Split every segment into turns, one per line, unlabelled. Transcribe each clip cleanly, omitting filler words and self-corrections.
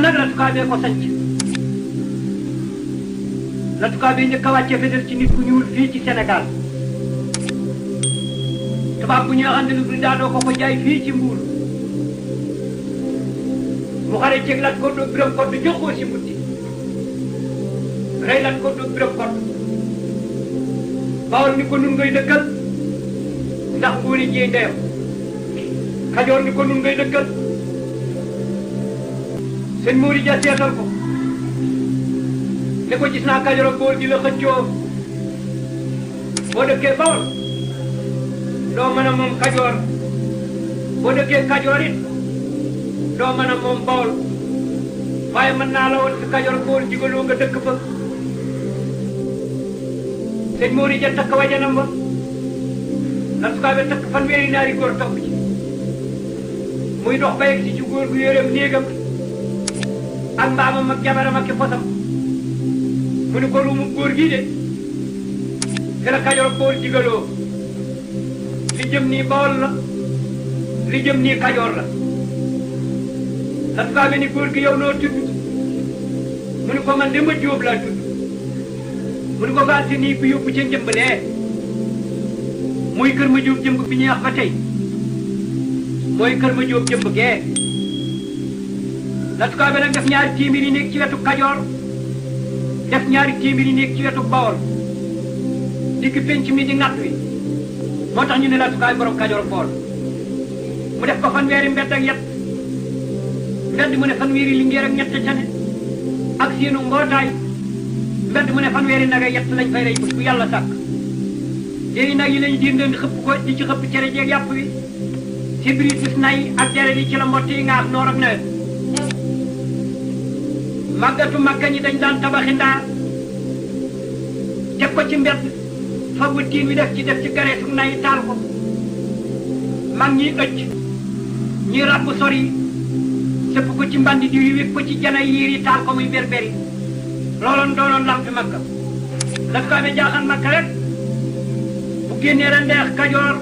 nag la tukaabee ko sanc la tukaabee njëkk a wàcce fédéral ci nit ku ñuul fii ci Sénégal tubaab bu ñuy waxante lu daadoo ko jaay fii ci Mbuur mu xare ceeg lat ko do biram ko jox ko si mutti rey lat ko do biram ko Bawol ni ko nun ngay dëkkal ndax Ngoone Jéey ndeyam Kajoor ni ko nun ngay dëkkal sëñ Moori Ja seetal ko ne ko gis naa Kajoor ak góor gi la xëccoo boo dëkkee Bawol doo mën a moom Kajoor boo dëkkee Kajoor it doo mën a moom Bawol waaye mën naa la woon si Kajoor ak góor jigaloo nga dëkk fa sëñ Moori Ja takk wajanam ba la sukaabe takk fanweeri naari góor topp ci muy dox ba yegg si ci góor gu yéreem néegam ak mbaamam ak jabaram ak posam mu ni ko ruumu góor gii de fi la Kajoor ak góor jigaloo li jëm nii Bawol la li jëm nii Kajoor la la sukaabe ni góor gi yow noo tudd mu ni ko man de ma Jóob laa tudd mu ni ko gaal si nii ku yóbbu ca njëmbalee muy kër ma Jóob jëmb bi ñuy wax ba tey mooy kër ma Jóob jëmb gee la tukaabe nag def ñaari téeméeri nekk ci wetu Kajoor def ñaari téeméeri nekk ci wetu Bawol digg penc mi di natt wi moo tax ñu ne la tukaabe borom Kajoor ak Bawol mu def ko fanweeri mbedd ak yett mbedd mu ne fanweeri lingeer ak ñett ca ne ak seenu mbootaay mbedd mu ne fanweeri nag ak yett lañ fay rey bu yàlla sàkk léegi nag yi lañ diir di xëpp ko di ci xëpp cere jeeg yàpp wi si biir gis nay ak dere yi ci la mbott yi ngaar noor ak nawet màggatu màkka ñi dañ daan tabaxi ndaa teg ko ci mbedd fa bu tiin wi def ci gareesu nay taal ko mag ñi ëcc ñi ràbb sor yi sëpp ko ci mbandi diw yi wékk ko ci janay yiir yi taal ko muy berberi looloon doonoon lampi makka la ko amee jaaxaan makka rek bu génnee rendeex Kajoor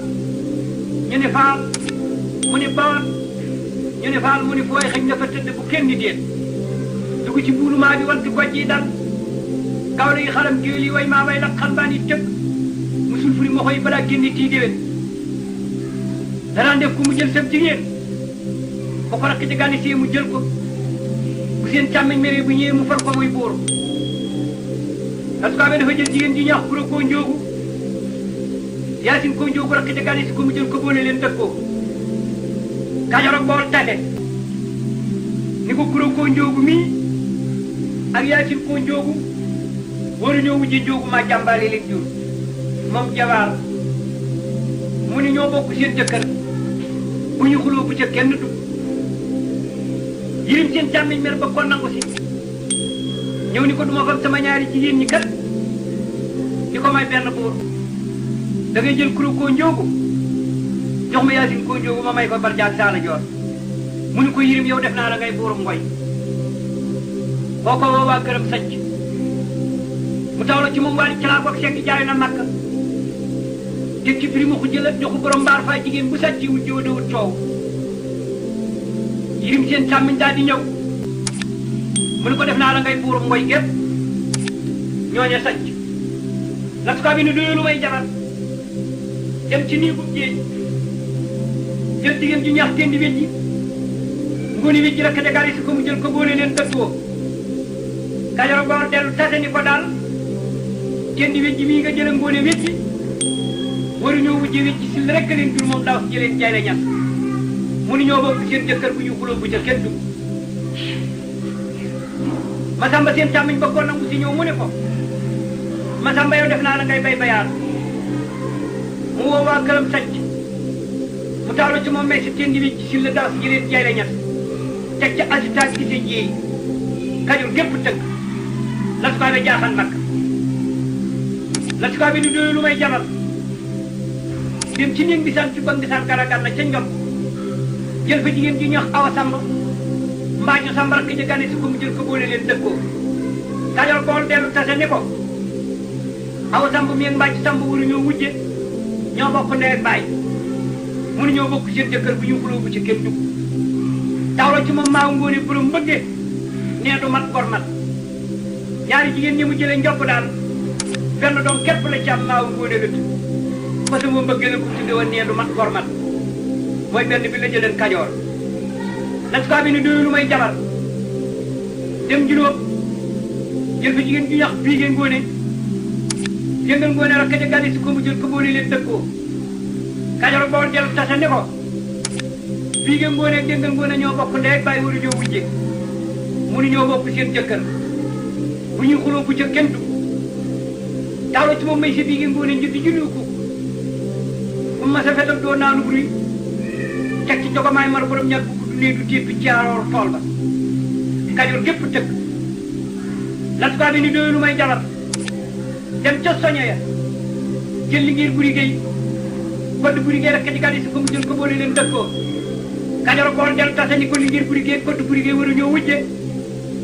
ñu ne faal mu ni Bawol ñu ne faal mu ni fooy xëñ na fa tëdd bu kenn di déet dugg ci buulumaa bi wanti goj yi dal gawla yi xaram géwél yi way maa way lak xalbaan yi tëgg musul furi moxo yi balaa génni tii déwén danaan def ku mu jël sab jigéen ba ko rakk ci gànni si mu jël ko bu seen càmmiñ mewee bu ñëwee mu far ko muy buur parce que dafa jël jigéen ji ñaax kuro koo njóogu yaasin koo njóogu rakk ci gànni si ko mu jël ko boole leen dëkkoo Kajoor ak Bawol tase ni ko kuro koo njóogu mii ak yaasin koo njóogu waru ñoo wujje njóogu maa jàmbaale leen jur moom jabaar mu ni ñoo bokk seen jëkkër bu ñu xuloo bu ca kenn dugg yirim seen càmmiñ mer ba ko nangu si ñëw ni ko duma fam sama ñaari jigéen ñi kat di ko may benn buur da ngay jël kuro koo njóogu jox ma yaasin koo njóogu ma may ko barjaag saala joor mu ni ko yirim yow def naa la ngay buurum ngoy boo ko woo waa këram sanc mu taw la ci moom waali calaa boog sekk jaay na màkk teg ci biri ma ko jëlat joxu borom mbaar faa jigéen bu sàcc wu jiw dawut coow yirim seen càmmiñ daal di ñëw mu ne ko def naa la ngay buurum ngoy gépp ñooñe sanc la tukaa bi ne doyoo lu may jabar dem ci nii bu géej jël jigéen ju ñaax tendi wejji ngooni wejji rek dagaari si ko mu jël ko boole leen dëttoo Kajoor Bawol dellu tase ni ko daal tendi wejji mii nga jële ngoone wejji waru ñoo wujje wejji si rek leen jur moom daaw si jëleen jaay la ñas mu ni ñoo bokk seen jëkkër bu ñu xuloo bu ca kenn dugg Masamba seen càmmiñ ba ko nangu si ñëw mu ne ko Masamba yow def naa la ngay bay bayaar mu woo waa këram sàcc mu taaloo ci moom may si tendi wejji si la daaw si jëleen jaay la ñas teg ca asitaat gi sa jiey Kajoor gépp tëgg la sukaabe jaaxaan makk la sukaabe ni doyu lu may jabar dem ci néeg bi sant ba ngisaan garagar na ca njot jël fa jigéen ji ñuy wax Awa Samba mbaañu Samba rakk ci gane si ko mu jël ko boole leen dëkkoo Kajoor Bawol dellu tase ni ko Awa Samba mi ak mbaañu Samba waru ñoo wujje ñoo bokk ndey ak baay mënu ñoo bokk seen jëkkër bu ñu xuloo bu ci kenn dugg tawla ci moom maa ngoone borom mbëggee nee du mat gor mat ñaari jigéen ñi mu jëlee njopp daal benn doom képp la ci am maaw Ngoone la tudd parce que moom bëgg la ko tudde woon nee du mat gor mat mooy benn bi la jëleen Kajoor nas ko bi ni doyu lu may jabar dem juróom jël fa jigéen ju ñax bii ngeen Ngoone yëngal Ngoone rek ka gàlli si ko mu jël ko boole leen dëkkoo Kajoor boo jël tasa ne ko bii ngeen Ngoone ak yëngal Ngoone ñoo bokk ndey ak bàyyi waru ñoo wujje mënu ñoo bokk seen jëkkër bu ñuy xuloo bu ca kenn du taawla ci moom may si bii ngeen Ngoone njënd julliwu ko bu ma sa fetal doo naanu bruy teg ci jogomaay mar borom ñaar bu gudd nee du tépp ci aaroor tool ba Kajoor gépp tëgg las ko bi ni doyu lu may jabar dem ca soño ya jël li ngir buri géey kodd buri géey rek ka ci gàlli si ko mu jël ko boole leen dëkkoo Kajoor bool del tase ni ko li ngir buri géey kodd buri géey waru ñoo wujje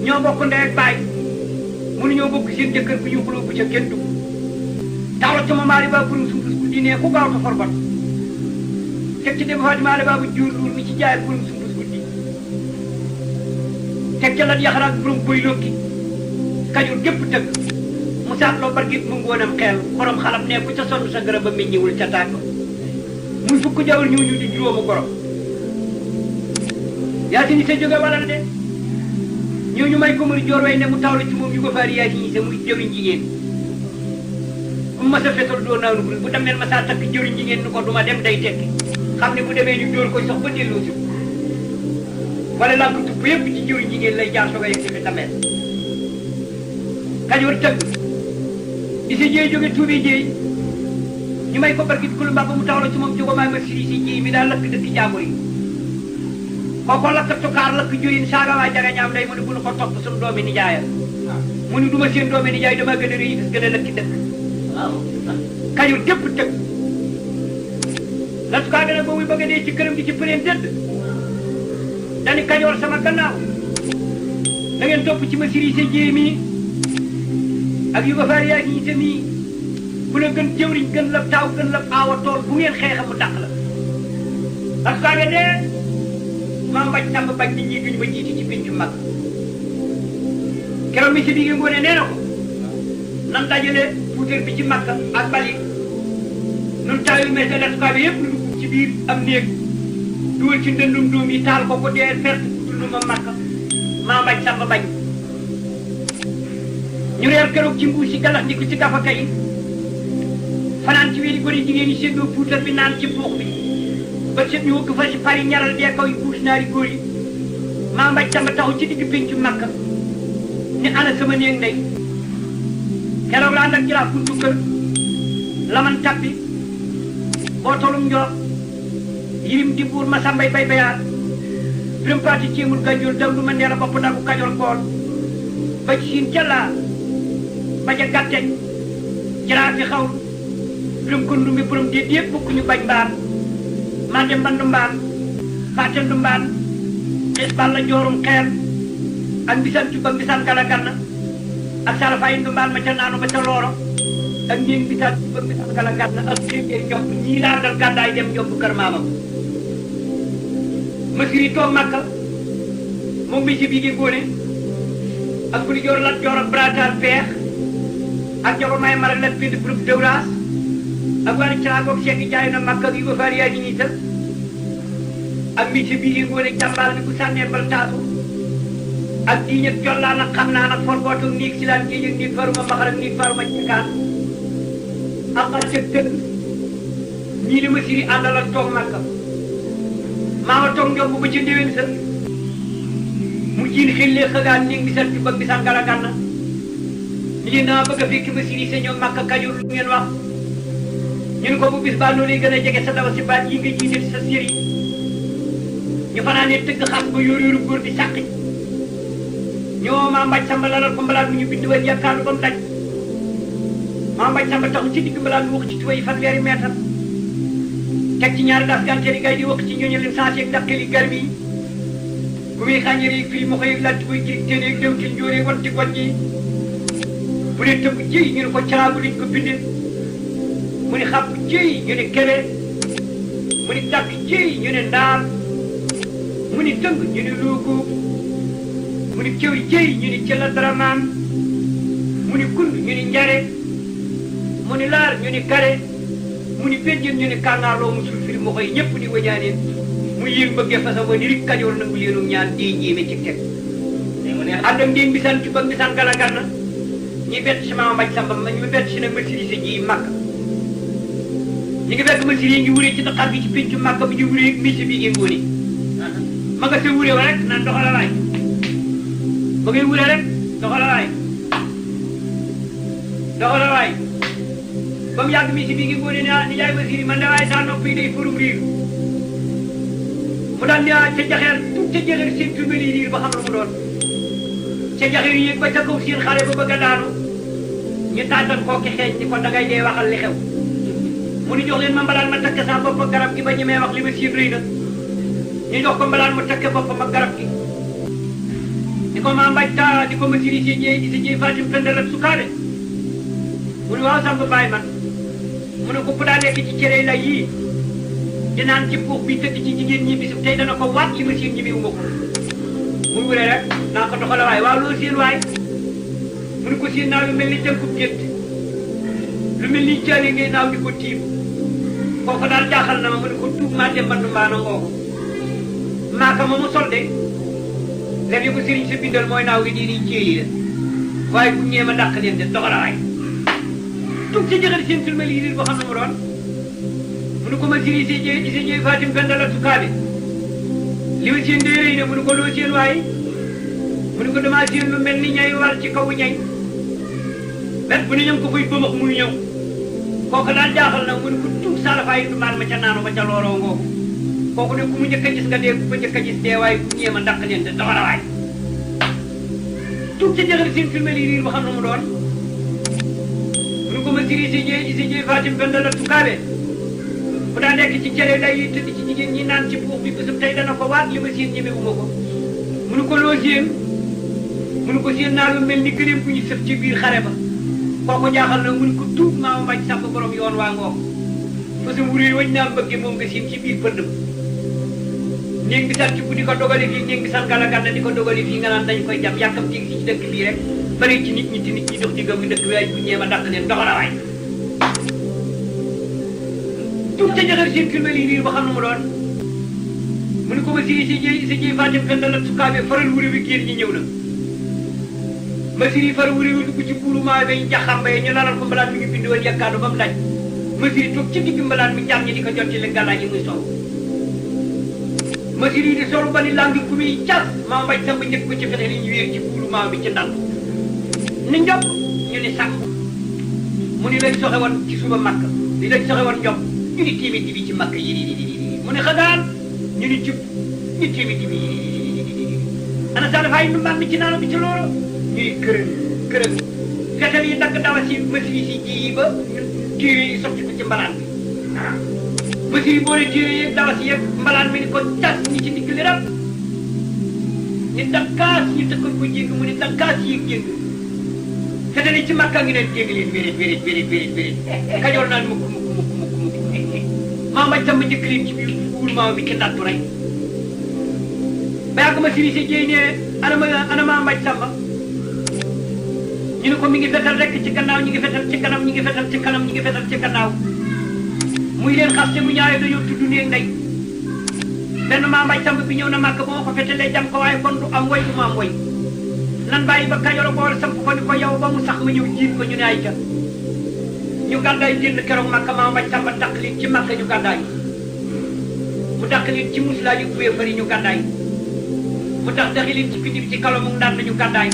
ñoo bokk ndey ak baay mënu ñoo bokk seen jëkkër bu ñu xuloo bu ca kenn dugg taxla sama maali ba burum sumpus bu diinee ku gaaw ta forbot teg ci dem faati maali ba bu juur luur mi ci jaay burum sumpus bu di teg ca lat yaxaraak burum boy lokki Kajoor gépp tëgg mu saatloo bargit mu ngoonam xeel borom xalam ne ku ca sonn sa garab ba meññiwul ca tàgg muy fukk jawal ñëw ñu di juróomu goro yaa si ni sa jóge wala de ñëw ñu may ko mari joor way ne mu tawla ci moom yu ko faari yaa si ni sa muy jëwiñ jigéen bu ma sa fetal doo naanu buri bu demee ma saa takk jëwiñ jigéen ni ko duma dem day tekki xam ne bu demee ñu dóor ko sax ba delloo si wala laa ko tupp yëpp ci jëwiñ jigéen lay jaar soog a yegg fi tameel Kajoor tëgg di si jéey jóge tuubi jéey ñu may ko barkit kulu mbaa ba mu tawla ci moom jógo maay ma siri si jéey mi daal lakk dëkk jàmbur yi kooko lakk tukaar lakk joyin saaga waa jaga ñaam day mu ne bu nu ko topp suñu doomi nijaayam mu ne duma seen doomi nijaay dama gën a rëy bis gën a lëkki dëkk Kajoor gépp tëgg las kaa dana ba muy bëgg a dee ci këram gi ci përeen dëdd dani Kajoor sama gannaaw da ngeen topp ci ma siri si jéey mii ak yu ba faari yaa ñi tamit bu la gën jëwriñ gën la taaw gën la aawa tool bu ngeen xeexa mu dàq la parce que de maa mbaj tàmb bañ nit ñi duñ ma jiiti ci pincu mag keroog mi si bi ngeen Ngoone nee na ko nan dajale puutar bi ci Makka ak bali nun taayu mete lettukaa bi yëpp nu dugg ci biir am néeg dugal ci ndëndum doom yi taal ko ko dee perte dund ma Makka maa mbaj tàmb bañ ñu reer keroog ci mbuus si galax ndiku ci gafaka yi fanaan ci wéri gone jigéen yi séddoo puutar bi naan ci buux bi ba set ñu wëgg fa si pari ñaral dee kaw yi buus naari góor yi maa mbaj tamba taxu ci digg péncu Makka ni ana sama néeg ndey keroog la ànd ak jiraaf buntu kër laman tappi boo tolum njoor yirim di buur ma sambay bay bayaat biram paati ceemul gànjool dam du ma ndeela bopp ndagu Kajoor kool ba ci siin jàllaa ba ja gàtteñ jaraaf bi xaw biram ko ndumbi borom déet yëpp bokk ñu bañ mbaan maa dem bandu mbaan faate ndu mbaan xees bal la joorum xeer ak mbisan cubba mbisan gala ganna ak sarafayi ndu mbaan ma ca naanu ba ca looro ak ñéeg mbisan cubba mbisan gala ganna ak téeméer jox ñii laa dal gàddaay dem yóbbu kër maamam masiri toog Makka moom bi si bii Ngoone ak bu di joor lat joor ak bratal peex ak jogo may mara lat pind groupe dewraas ak wari calaagoog seegi jaay na Makka ak yu ba faari yaa ñi ñiital ak mbi si bii Ngoone jàmbaal bi bu sànnee bal taatu ak diiñ ak jollaa nag xam naa nag for bootoog niig si laan géej ak niig faruma maxar ak niig faruma cekaan ak xar cëg tëgg ñii li ma siri àndal ak toog Makka maa ma toog njomb ba ca ndéwén sa mu jiin xillee xëgaan néeg bi sant bëgg bi san gala gànna ni leen dama bëgg a fekki ma siri sa ñoom Makka Kajoor lu ngeen wax ñu ne ko bu bis baa noo lay gën a jege sa dawa si baat yi nga jiite sa séri ñu fanaanee tëgg xas ba yor yoru góor di sàq ñoo maa mbaj samba lalal ko mbalaat mu ñu bind woon yakkaalu ba mu daj maa mbaj samba taxu ci digg mbalaat mu wax ci tuba yi fanweeri meetar teg ci ñaari das gàncax gay di wax ci ñooñu leen sensé ak dàqali garmi yi bu muy xàññee yi fii ma koy laaj koy ji téenéeg dew ci njóoree wan ci gon ji bu ne tëb ji ñu ne ko caraabu liñ ko bindee mu ne xàpp ji ñu ne kele mu ne dàkk ji ñu ne ndaal mu ne tëng ñu ne luugu mu ni cëw jëy ñu ni cëla daramaan mu ni kund ñu ni njare mu ni laar ñu ni kare mu ni béjjën ñu ni kàngaarloo musul firi mu koy ñëpp di wañaaneen mu yéeg bëggee fasa wa ni rik kajoor nangu leenu ñaan dee jéeme ci teg ànd ak ngeen bisaan ci ba bisaan galagan na ñi bett si maama mbaj samba ma ñu bett si nag Massiré ji màkk ñi ngi fekk Massiré ngi wuree ci daqaar gi ci péncu màkk bi di wuree misi bi ngi ngóoni ma nga sa wuree wa rek naan doxala waay ba ngay wuree rek doxala waay doxala waay ba mu yàgg misi bi ngi ngóoni ne ni yaay Massiré man da waaye saa nopp yi day furum riir mu daan ne ca jaxeer tout ca jaxeer seen turmeli riir ba xam lu mu doon ca jaxeer yéeg ba ca kaw seen xale ba bëgg a daanu ñu tàggat koo ki xeeñ ni ko dangay dee waxal li xew mu ni jox leen ma mbalaan ma takk sa bopp ak garab gi ba ñemee wax li ma siin rëy na ñu jox ko mbalaan mu takk boppam ak garab gi di ko maa mbaj taa di ko Massiré si jéey Fatim Penda sukaare mu ni waaw Samba Baye man mu ne ko bu daa nekk ci cere lay yii di naan ci puux bi tëdd ci jigéen ñi bisu tey dana ko waat li ma siin ñi wu ma ko mu wuree rek naa ko doxala waay waaw loolu seen waay mu ne ko seen naaw lu mel ni jënkub gétt lu mel ni caali ngay naaw di ko tiim kooku daal jaaxal na ma mu ne ko tuub maa dem bandu mbaana ngoogu maaka ma mu sol de lépp yi ko sëriñ sa bindal mooy naaw gi diini jéeli la waaye bu ñëwee ma dàq leen de doxala waay tuub ci jëxal seen filmali yi boo xam ne mu doon mu ne ko Massiré si jéey Fatim Penda la sukaabe li ma seen dee rëy ne mu ne ko loo seen waaye mu ne ko damaa seen lu mel ni ñay war ci kawu ñay bet bu ne ñam ko koy bëmax muy ñëw kooku daal jaaxal na mu ne ko tuub salafaay du maal ma ca naanu ba ca looloo ngoogu kooku ne ku mu njëkk a gis nga dee ku ko njëkk a gis dee waaye ku ñëwee ma ndàq leen te doxala waay tuub ca jëxal seen filmali riir ba xam ne mu doon mu ne ko Massiré si jéey Fatim Penda la sukaabe bu daa nekk ci cere lay tëdd ci jigéen ñi naan ci buux bi bésub tey dana ko waat li ma seen ñemewuma ko mu ne ko loo séen mu ne ko séen naa lu mel ni gëléem bu ñu sëf ci biir xare ba kooku jaaxal na mu ne ko tuub maama mbaj sàmb borom yoon waa ngoog fa sa wurée wañ naa mbëgge moom nga séen ci biir pënd ba néeg bi sat ci bu di ko dogale fii néeg bi san galaganna di ko dogale fii nga naan dañ koy jam yàkkam tig si ci dëkk bii rek bari ci nit ñi dox di gëm dëkk bi waaye bu ñëwee ma dàq leen doxala waay tuub ca jaxar seen filmali riir ba xam ne mu doon mu ne ko Massiré si jéey Fatim Penda la sukaabe faral wuré wi génn ñi ñëw na Massiré faral wuré wi dugg ci buurumaa bay njaxamba yi ñu lalal ko mbalaan mi ngi bind woon yakkaanu ba mu daj Massiré toog ci digg mbalaan mi jàmm ñi di ko jot ci li gàllaa ji muy sol Massiré di solu ba ni langi ku muy cas maa mbaj samba njëkk ko ci fexe li ñu wéer ci buurumaa bi ci ndànd ni njop ñu ni sàmm mu ni lañ soxe woon ci suba màkk li lañ soxe woon njop ñu ni téeméer ji bi ci màkk yi mu ne xagaan ñu ni jub ñu téeméer ji bi ana sa dafay nu mbaam mi ci naano bi ci loolu ñu ni kërën fetal yi dagg dawa si Massiré si ji ba téere yi sotti ko ci mbalaan bi Massiré boole téere yi dawa si yëpp mbalaan mi ni ko tas ñi ci ndigg li rab ni dakkaas ñu tëkkal ko jéng mu ni dakkaas yéeg jéng fetal yi ci màkka ngi leen jéng leen wéret kajoor naan mukk maa mbaj sama njëkk leen ci biir buur maa bi ci ndattu rek ba yàgg Massiré si jéey ne ana maa mbaj samba ñu ne ko mi ngi fetal rek ci gannaaw ñi ngi fetal ci kanam ñi ngi fetal ci kanam ñi ngi fetal ci gannaaw muy leen xaste mu ñaawee dañoo tudd néeg ndey benn maa mbaj samba bi ñëw na màkk ba ma ko fetalee jam ko waaye kon du am woy du ma am woy nan bàyyi ba Kajoor boole samp ko ni ko yow ba mu sax ma ñëw jiit ko ñu ne ay ca ñu gàddaay génn keroog màkk maa mbaj samba dàq leen ci màkk ñu gàddaay mu dàq leen ci muslaa yu buye fari ñu gàddaay mu dàq leen ci pindi bi ci kalo mu ndaan ñu gàddaay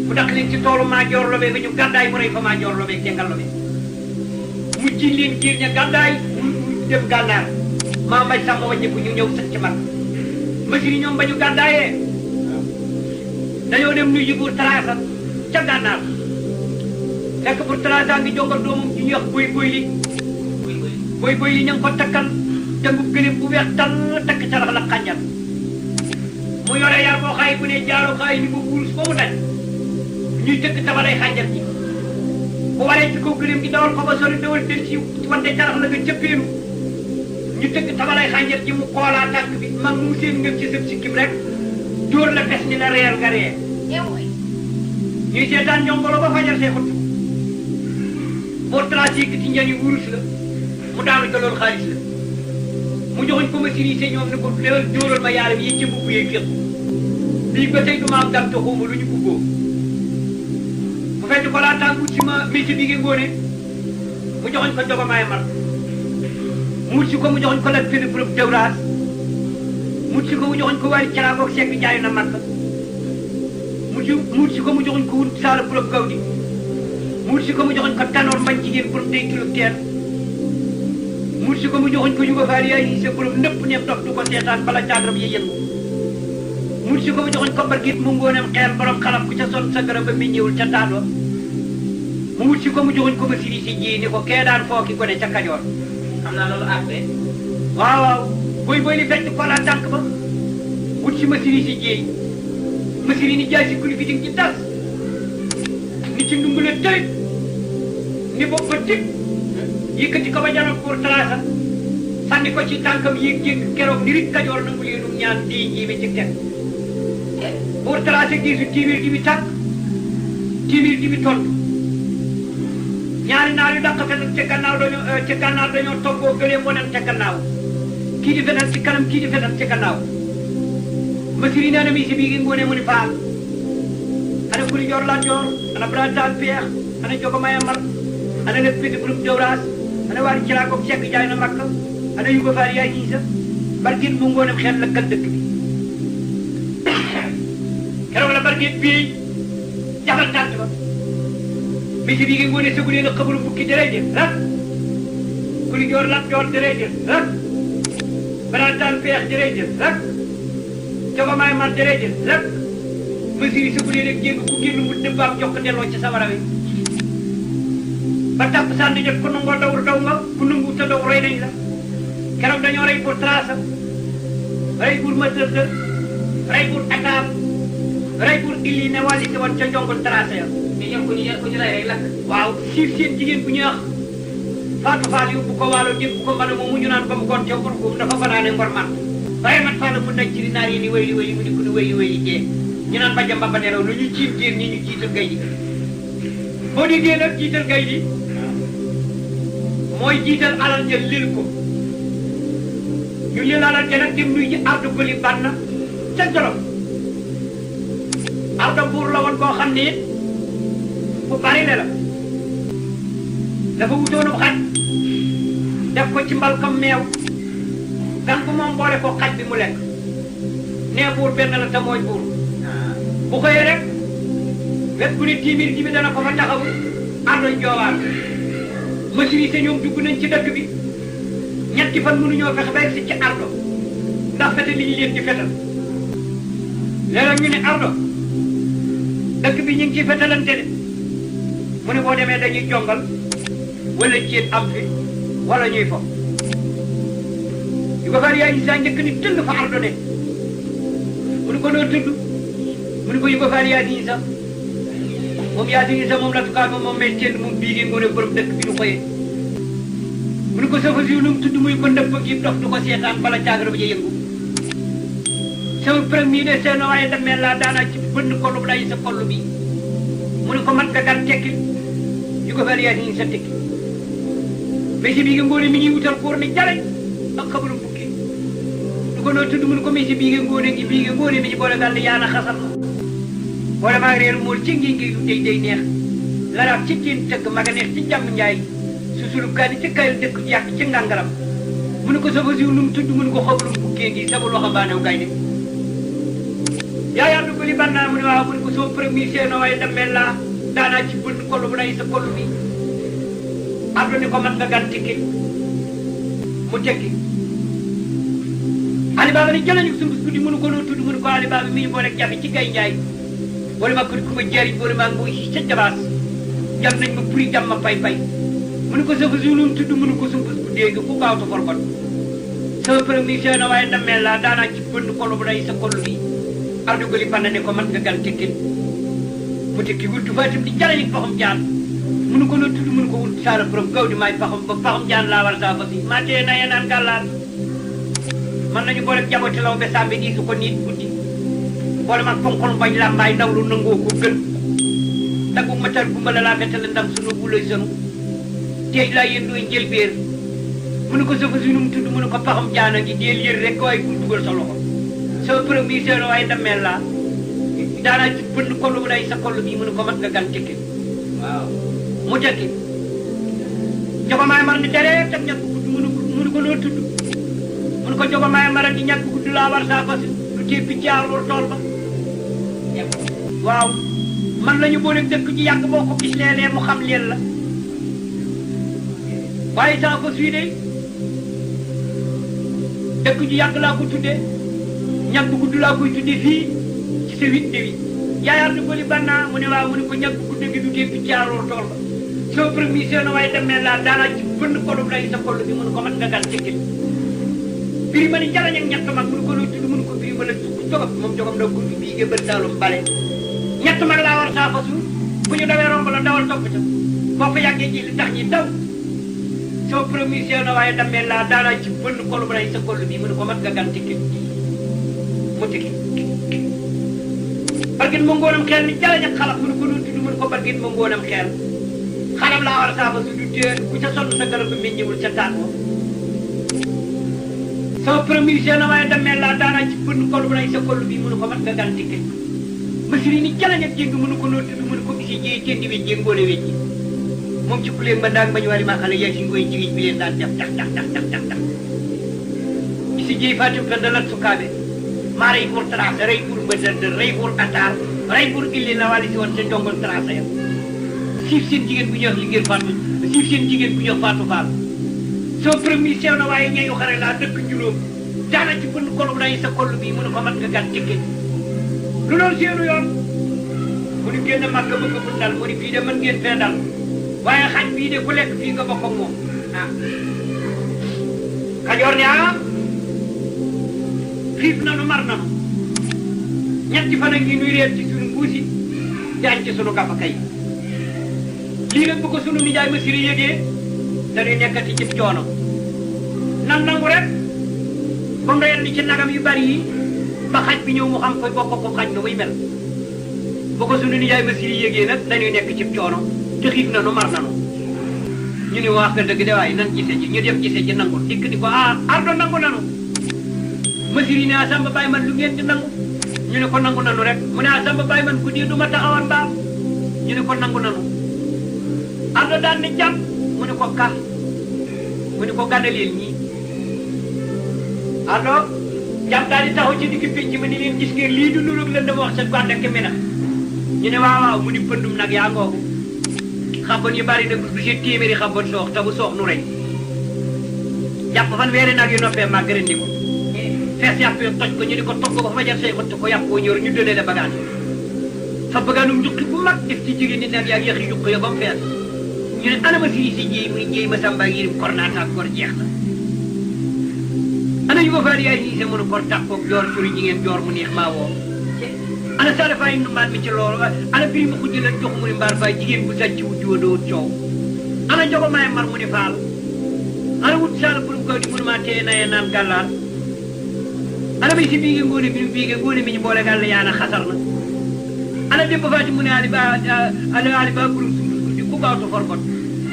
mu dàq leen ci toolu maa joor lobee ba ñu gàddaay mu rey fa maa joor lobee jengal lobee mu ji leen géer ña gàddaay mu dem gànnaar maa mbaj samba wàññeeku ñu ñëw sax ci mag Massiré ñoom ba ñu gàddaayee dañoo dem nuyu buur Taraasa ca gànnaar fekk buur Taraasa ngi jongal doomam ju ñuy wax boy li ña ngi ko takkal tëngu gëléem bu weex tal takk ca la xànjar mu yore yar boo xaay bu ne jaaroo xaay ni ko wurus ba mu daj ñuy tëgg tabalay xànjar ji bu waree ci kaw gëléem gi dawal ko ba sori dawal del ci wante carax la nga cëppeelu ñu tëgg tabalay xànjar ji mu xoolaa tànk bi mag mu seen ngëm ci sëb sikkim rek dóor la pes ni la reer nga reer ñuy seetaan ñongolo ba fajar see xut boo tracé ki ci njani wurus la mu daanu ca loolu xaalis la mu joxoñ ko ma sirisé ñoom ne ko dóoral ma yaaram yi ci mbubb yeeg fépp bii ba tey du ma am dam te xawma lu ñu buggoo bu fekk ko laa tàngut si ma métier bi ngi ngóone mu joxoñ ko jogomaay mar mu wut si ko mu joxoñ ko lat fini pour dewraas mu wut si ko mu joxoñ ko wari caraagoog seeg bi jaayu na makka mu wut si ko mu joxoñ ko wut saala pour gaw di mu wut si ko mu joxoñ ko tanoor mbañ jigéen pour day tulub teen mu wut si ko mu joxoñ ko yuga faal yaay yi sa pour nëpp ne dox du ko seetaan bala jaagrab yi yëngu mu wut si ko mu joxoñ ko barkit mu ngóoneem xeel borom xalab ku ca son sa garab ba mi ñëwul ca taadoo mu wut si ko mu joxoñ ko ma siri si ji ni ko kee daan fooki gone ca Kajoor xam naa loolu àtte waaw waaw boy li fekk ko la tànk ba wut si ma siri si ji ma siri ni jaay si kuli fi ci tas ni ci ndumbule tëj ni bopp ba tib yëkkati ko ba jaral pour trasa sànni ko ci tànkam yéeg keroog ni rit Kajoor nangu leenum ñaan di ji bi ci teg pour tracé gisu tiimir di bi tàkk tiimir di bi tontu ñaari naar yu dàq fetal ca gannaaw dañoo toggoo gëlee moneen ca gannaaw kii di fetal ci kanam kii di fetal ca gannaaw masiri nee na mi si bii ngi ngoone mu ni faal ana kuli joor laa joor ana bratal peex ana jogo maya mar ana lef piti groupe dewraas ana waari cilaa koog sekk jaay na makka ana yugo faar yaay ñiisa barkin bu ngoonem xel la kan dëkk bi keroog la barkin bii jafal tànt ba misi bii ngi ngoone sëgu leen a xabaru bukki dëree jël rek kuli joor lat joor dëree jël rek bratal peex dëree jël rek jogo may mar dëree jël rek mesiri sëgu leen ak jéng ku génn mu dëbbaam jox ko delloo ci sawara wi ba tàpp sànni jot ku nangoo daw nga ku nangu te daw rey nañ la keroog dañoo rey pour trasa rey pour mëtëtë rey pour ataab rey pour illi ne wàlli si woon ca njongul trasa ya mais ñoom ku ñu rey rek lakk waaw siif seen jigéen bu ñuy wax Fatou Fall yu bu ko waalo dégg bu ko mën a moom mu ñu naan ba mu goon ca urgum dafa fanaane ngor man waaye mat Fall mu daj ci naar yi ni wéy li mu ni ku ni wéy li jee ñu naan ba jamba ba neraw lu ñu ciim géen ñi ñu jiital gay ji boo di géen ak jiital gay ji mooy jiital alal ja lil ko ñu lil alal ja nag dem nuy ji ardu bëli bànn ca Jolof arda buur la woon koo xam ne it bu bari le la dafa wutoonu xaj def ko ci mbalkam meew gan ko moom boole ko xaj bi mu lekk nee buur benn la te mooy buur bu xëyee rek wet bu ne tiimir ji bi dana ko fa taxaw ardoñ joowaan masiri se ñoom dugg nañ ci dëkk bi ñetti fan mënuñoo fexe ba egsi ci ardo ndax fetal li ñu leen di fetal léeg-léeg ñu ne ardo dëkk bi ñu ngi ciy fetalante de mu ne boo demee dañuy jongal wala ceet am fi wala ñuy fo yu ko far yaay saa njëkk ni tëll fa ardo ne mu ne ko noo tudd mu ne ko yu ko far yaa nii sax moom yaa nii sax moom la tukaa moom may teel moom bii ngeen ngoone borom dëkk bi nu xëyee mu ne ko safa si lu mu tudd muy ko ndëpp gi dox du ko seetaan bala caagara ba ja yëngu sama premier de seen waaye demee laa daanaa ci bënn kollu bu day sa kollu bi mu ne ko mat nga gan tekki yu ko far yaa nii sa tekki mais si bii nga ngoone mi ñuy wutal koor ni jale ak xabaru bukki du ko noo tudd mu ne ko mais si bii nga ngoone mi ñu boole daal di yaana xasal boole maa réer mool ci ngi ngi day day neex laraaf ci ciin tëgg maga neex ci jàmm njaay susulub kaani ci kayal dëkk yàq ci ngàngaram mu ne ko safa siw nu mu tudd mu ne ko xabaru bukkee ngi sabul waxambaanew gay de yaayaa du ko li bannaa mu ne waaw mu ne ko soo premier seeno waaye demee laa daanaa ci bënn kollu bu day sa kollu bi abdu ni ko mat nga gan tikki mu tekki Ali Baba ni jëlañu sumbus guddi mënu ko noo tudd mënu ko Ali Baba mi ñu boole jafe ci gay njaay boole ma kër ku ma jariñ boole maa nguy ca jabaas jam nañ ma puri jam ma pay pay mu ne ko safa si lu mu tudd mënu ko sumbus bu dégg ku gaaw ta forkon sama premier seen waaye ndameel laa daanaa ci bënn kollu bu day sa kollu bi ardu goli panna ne ko mat nga gan tekki mu tekki wultu fatim di jalañu paxam jaan mënu ko noo tudd mënu ko wut saala borom gaw di maay paxam ba paxam jaan laa war saa fa si maa tee naye naan gàllaar man nañu boole jaboti law be sambe di su ko nit guddi boole mag fonkol bañ làmbaay ndaw lu nangoo ko gën dagu matal bu mbala laa gàttal ndam sunu bu lay sënu teej laa yéen dooy njëlbéer mu ne ko sëfa si nu mu tudd mu ne ko paxam jaana gi deel yër rek waaye bul dugal sa loxo sama premier seen waaye dameel laa daanaa ci bënn kollu bu day sa kollu bii mu ne ko mat nga gan tekki waaw mu tekki jogomaay mar ni deree teg ñàkk gudd mu ne ko noo tudd mu ne ko jogomaay mara di ñàkk gudd laa war saa fas lu tee piccaar loolu tool ba waaw man lañu boole dëkk ji yàgg boo ko gis léeg-léeg mu xam leen la waaye saa fas fii de dëkk ji yàgg laa ko tuddee ñàkk gudd laa koy tuddee fii ci sa wit de wi yaayaar ni boli bannaa mu ne waaw mu ne ko ñàkk gudd gi du tee piccaar loolu tool ba soo premier seen waaye demee laa daanaa ci bënn kolum lay sa koll bi mu ne ko mat nga gan tekkil biri ma ni jalañ ak ñett mag mu ne ko looy tudd mu ne ko biri ma la jogam moom jogam da gurbi bii nga bër saalum bale ñett mag laa war saa fasu bu ñu dawee romb la dawal topp ca boo fa yàggee ji li tax ñi daw soo premier seen waaye demee laa daanaa ci bënn kolum lay sa koll bi mu ne ko mat nga gan tekkil mu tekki bargin ma ngoonam xeel ni jalañ ak xalab mu ne ko looy tudd mu ne ko bargin ma ngoonam xeel xalam laa war a saafa su du tee ku ca sonn sa garab bi meññewul ca taat moom sama premier seen waaye demee laa daanaa ci bënn kol bu nay sa kol bi mu ne ko mat nga gan tikke masiri ni jalañ ak jéng mu ne ko noo tudd mu ne ko isi jéey tendi wej jéeg ngoone wej ji moom ci kuléeg mba ndaag bañu wari maa xale yaay si ngooy jigéen bi leen daan def tax isi jéey fatim fen da lat sukaabe maa rey pour tracé rey pour mbëdënd rey pour attaar rey pour illi na wàlli si woon sa njongol tracé ya siif seen jigéen bu ñuy wax liggéey Fatou siif seen jigéen bu ñuy wax Fatou Fall soo premier sew na waaye ñeeyu xare laa dëkk juróom daana ci bënn kolum day sa koll bii mu ne ko mat nga gàtt tikke lu loolu seenu yoon mu ni génn màgg bëgg bu dal mu ni fii de mën ngeen fee dal waaye xaj bii de ku lekk fii nga bokk ak moom ah Kajoor ne ah xiif nanu mar nanu ñetti fan ak yi nuy reer ci sunu mbuusi jaañ ci sunu gafaka yi lii nag bu ko sunu nijaay ma siri yëgee dañuy nekkati ci coono nan nangu rek ba ndoyal li ci nagam yu bari yi ba xaj bi ñëw mu xam ko bokk ko xaj nu muy mel bu ko sunu nijaay ma siri yëgee nag dañuy nekk ci coono te xiif nanu mar nanu ñu ni wax nga dëgg de waaye nan gise ji ñu dem gise ji nangu dikk di ko ardo nangu nanu ma siri ne Samba Baye man lu ngeen di nangu ñu ne ko nangu nanu rek mu ne Samba Baye man guddi du ma taxawan baam ñu ne ko nangu nanu ardo daan ni jàpp mu ne ko ka mu ne ko gàddaleel ñii ardo jàpp daal di taxaw ci digg pénc ma ni leen gis ngeen lii du nuróog leen dama wax sa gàdd ak mena ñu ne waaw waaw mu ni pëndum nag yaa ngoogu xabon yu bari nag du seen téeméeri xabon soox te bu soox nu rey jàpp fan weeri nag yu noppee màgg ren di ko fees yàpp yo toj ko ñu di ko togg ko fa jar say xott ko yàpp koo ñëw ñu dëlee la bagaan fa bagaanum njukki bu mag def ci jigéen ni nag yaa yéex yi jukk yo ba mu fees ñu ne ana ma siri si jéey muy jéey ma samba yirim kornaata ak gor jeex na ana yu ba faar yaay nii se mënu kor tàkkoog joor curi jigéen joor mu neex maa woo ana sara fay numbaat mi ci loolu ana biri ma xujj la jox mu ni mbaar fay jigéen bu sàcc wu jiwa doo coow ana jogo maay mar mu ni faal ana wut saala burum kaw di mënumaa tee naye naan gàllaar ana bay si biige ngóone bi nu biige ngóone mi ñu boole gàll yaana xasar na ana démb faati mu ne ali ba burum ku gaawtu forbot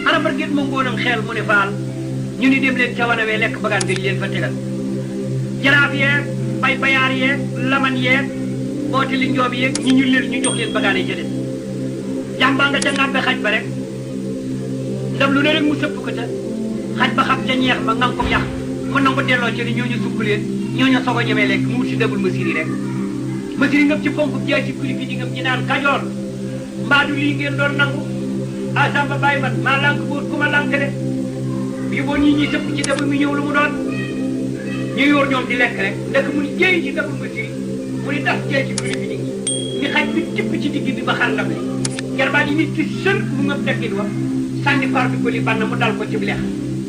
ana barget ma ngoonam xeel mu ne faal ñu ni dem leen ca wanawee lekk bagaan nga leen fa tegal jaraaf yeeg bay bayaar yeeg laman yeeg booti li njoob yeeg ñi ñu leen ñu jox leen bagaan yi ca des jàmbaa nga ca ngàmbe xaj ba rek ndam lu ne rek mu sëpp ko ca xaj ba xam ca ñeex ba ngang ko yàq mu nangu delloo ci ni ñooñu sukk leen ñooñu soog a ñemee lekk mu wut si dabul masiri rek masiri ngam ci fonk jaay si kuli fi di ngam ñi naan Kajoor mbaa du lii ngeen doon nangu Samba Baye man maa lànk boot ku ma lànk de bii boo ñii ñi sëpp ci dabu mi ñëw lu mu doon ñu yor ñoom di lekk rek ndek mu ni jéey ci dabul masiri mu ni tas jaay ci kuli fi di ni xaj bi tipp ci digg bi ba xar ndam li jarbaat yi nit ki sën mu ngam dekkit wa sànni par bi ko li bann mu dal ko ci lex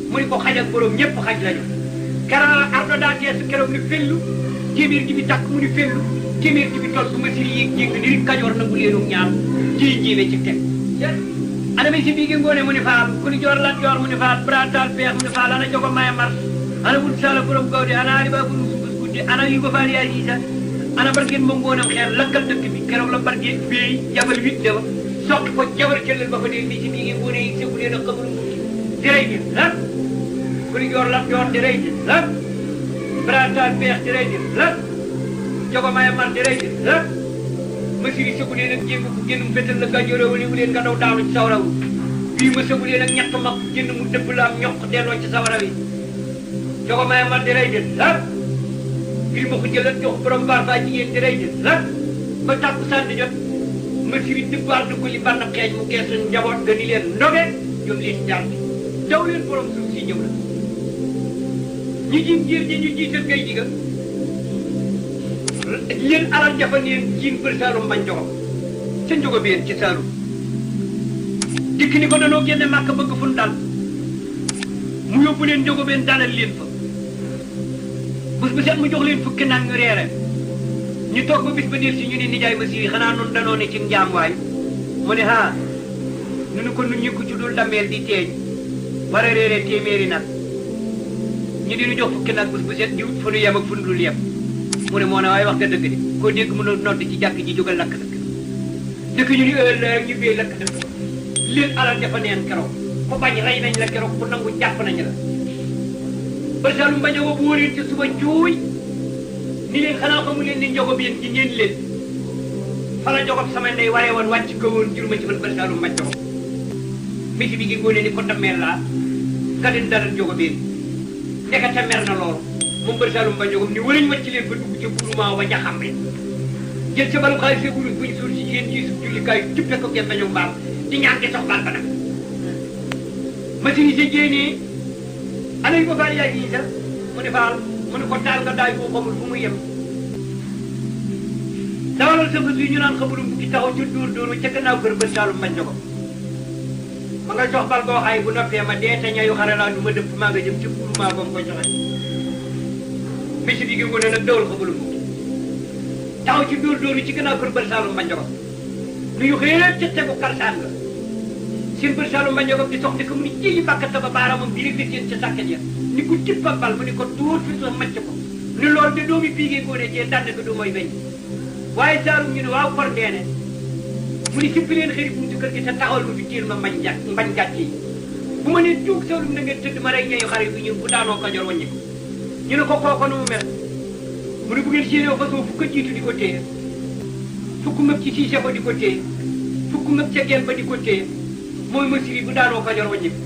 mu ni ko xaj ak borom ñëpp xaj lañu keroog ardo daa geesu keroog ni fellu téeméer ji bi takk mu ni fellu téeméer ji bi toll bu masiri yéeg jégg ni rik Kajoor nangu leenum ñaar jéey jéeme ci teg ana may si biige ngoone mu ni faal ku ni joor lan joor mu ni faal bratal peex mu ni faal ana jogo maya mar ana wut sala borom gawdi ana ali ba buru subus guddi ana yu ba faal yaay isa ana barkeen mo ngonam xeer lakkal dëkk bi keroog la barkeen fii jabal 8 ne ba sotti ko jabar cëllal ba fa dee li ci mi ngi ngone yi sëbu leen a xabaru di rey di lan ku ni yor lat yor di rey di lan bratal peex di rey di lan jogo maya mar di rey di lan masiri sëbu leen ak jéngu ku génn mu fétal la gàjjoro wali wu leen nga daw daanu ci sawara wu bii ma sëbu leen ak ñett mag génn mu dëbb la am ñoq delloo ci sawara wi jogo maya mar di rey di lan ngir ma ko jëlat jox borom baar faa jigéen di rey di lan ba tàkku sànni jot masiri dëbbaar du ko li bann xeej mu geesu njaboot ga ni leen ndoge jom leen jaar bi daw leen borom suuf si ñëw la ñi jiin jiir ñi ñu jiital kay jiga leen alal jafa neen jiin bër saalum bañ joxam ca njogo bi ci saalum dikk ni ko danoo génne màkk bëgg fun dal mu yóbbu leen njogo been dalal leen fa bés bu set mu jox leen fukki naan ñu reere ñu toog ba bis ba del si ñu ne nijaay ma siri xanaa noonu danoo ne ci njaam waay mu ne haa nu nu ko nu ñëkku ci dul dameel di teeñ war a réeree téeméeri nag ñu di nu jox fukki nag bés bu set di wut fu nu yem ak fu nu dul yem mu ne moo ne waaye wax nga dëgg de koo dégg mu nodd ci jàkk ji jógal lakk dëkk dëkk ñu ni ëllëg ñu bee lakk dëkk leen alal dafa neen keroog ku bañ rey nañ la keroog ku nangu jàpp nañ la ba salum bañ a woo bu wóoree ci suba cuuy ni leen xanaa xamu leen ni njogo bi yéen ci ngeen leen fala jogob sama ndey waree woon wàcc ko woon juruma ci man ba salum ma jogo misi bi gi ngóone ni ko tameel laa nga leen dalal njogo bi ndekete mer na loolu moom bër salum ba njogom ni wëlañ wàcc leen ba dugg ca burumaa wa jaxam bi jël sa balu xaalis see bulus buñ suul si jigéen ci suuf jullikaay juppe ko gen nañu mbaam di ñaan ke sox baal ba nag machine yi sa jéenee ana yu ko faal yaay yi sax mu ne faal mu ne ko taal nga daay boo xamul fu muy yem dawalal sa fas yi ñu naan xamulum bukki taxaw ca dóor dóoru ca gannaaw kër bër salum ba njogom ma nga jox bal boo xaay bu noppee ma dee te ñayu xare laa nu ma dëpp maa nga jëm ci burumaa bam ko joxe misi bi gi ngone nag dawal xamulum bukki taxaw ci dóor dóoru ci gannaaw kër bër salum ba njogom nu yu xëy ca tegu karsaan nga seen bër salum ba njogom di sox di ko mu ni jéyi bàkkata ba baaraamam di rek seen ca sàkkat ya ni ko tippa bal mu ni ko tuur fi soo macc ko ni loolu de doomi piigee ngoone cee dànn ko du mooy bañ waaye saalum ñu ne waaw kor deene mu ni sippi leen xëri buntu kër gi te taxawal ma fi tiir ma mbañ gàcc yi bu ma nee tuug saalum na ngeen tëdd ma rey ñeeyu xare bi ñu bu daanoo Kajoor wàññi ko ñu ne ko kooko nu mu mel mu ne bu ngeen séenee façon fukk jiitu di ko téye fukk mëb ci siise ko di ko téye fukk mëb ca geen ba di ko téye mooy ma siri bu daanoo Kajoor wàññi ko